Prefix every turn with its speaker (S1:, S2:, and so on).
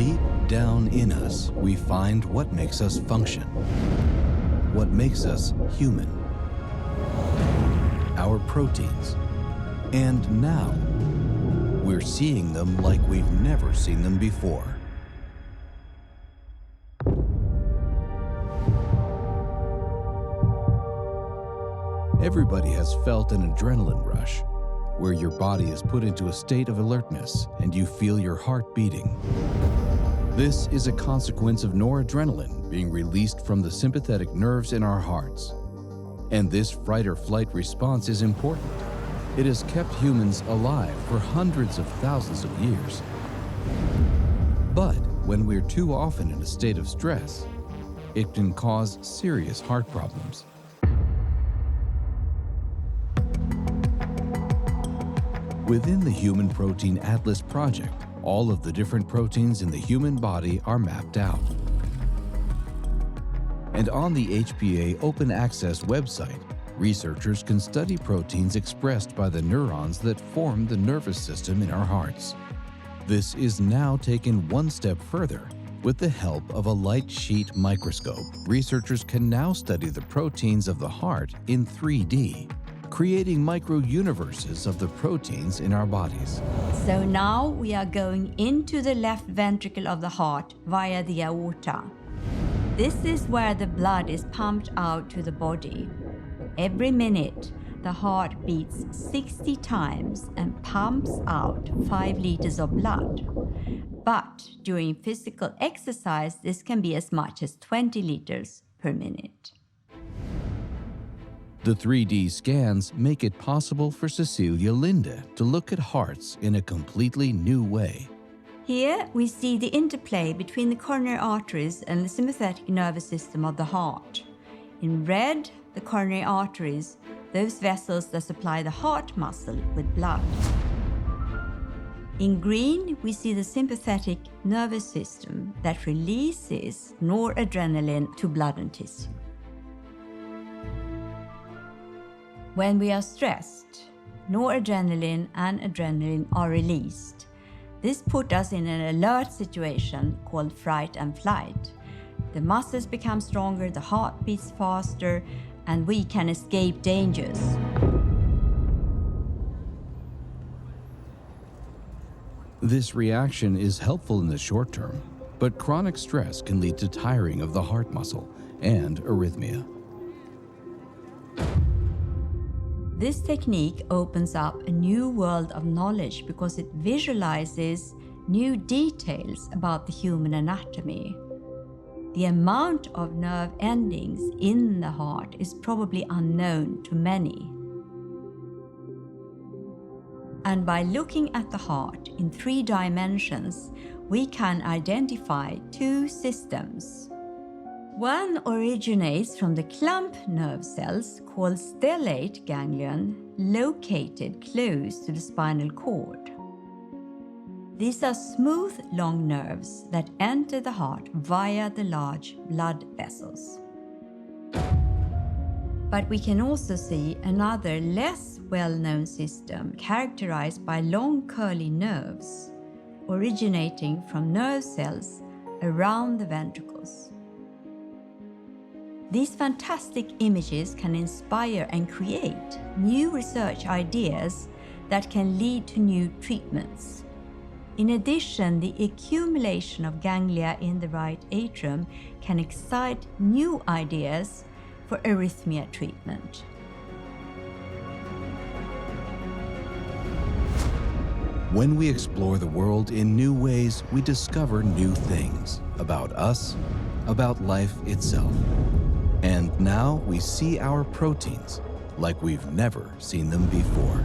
S1: Deep down in us, we find what makes us function, what makes us human. Our proteins. And now, we're seeing them like we've never seen them before. Everybody has felt an adrenaline rush, where your body is put into a state of alertness and you feel your heart beating. This is a consequence of noradrenaline being released from the sympathetic nerves in our hearts. And this fight or flight response is important. It has kept humans alive for hundreds of thousands of years. But when we're too often in a state of stress, it can cause serious heart problems. Within the Human Protein Atlas project, all of the different proteins in the human body are mapped out. And on the HPA Open Access website, researchers can study proteins expressed by the neurons that form the nervous system in our hearts. This is now taken one step further. With the help of a light sheet microscope, researchers can now study the proteins of the heart in 3D. Creating micro-universes of the proteins in our bodies.
S2: So now we are going into the left ventricle of the heart via the aorta. This is where the blood is pumped out to the body. Every minute, the heart beats 60 times and pumps out 5 liters of blood. But during physical exercise, this can be as much as 20 liters per minute.
S1: The 3D scans make it possible for Cecilia Linde to look at hearts in a completely new way.
S2: Here we see the interplay between the coronary arteries and the sympathetic nervous system of the heart. In red, the coronary arteries, those vessels that supply the heart muscle with blood. In green, we see the sympathetic nervous system that releases noradrenaline to blood and tissue. When we are stressed, noradrenaline and adrenaline are released. This puts us in an alert situation called fright and flight. The muscles become stronger, the heart beats faster, and we can escape dangers.
S1: This reaction is helpful in the short term, but chronic stress can lead to tiring of the heart muscle and arrhythmia.
S2: This technique opens up a new world of knowledge because it visualizes new details about the human anatomy. The amount of nerve endings in the heart is probably unknown to many. And by looking at the heart in 3 dimensions, we can identify 2 systems. One originates from the clump nerve cells called stellate ganglion located close to the spinal cord. These are smooth, long nerves that enter the heart via the large blood vessels. But we can also see another less well-known system characterized by long curly nerves originating from nerve cells around the ventricles. These fantastic images can inspire and create new research ideas that can lead to new treatments. In addition, the accumulation of ganglia in the right atrium can excite new ideas for arrhythmia treatment.
S1: When we explore the world in new ways, we discover new things about us, about life itself. And now we see our proteins like we've never seen them before.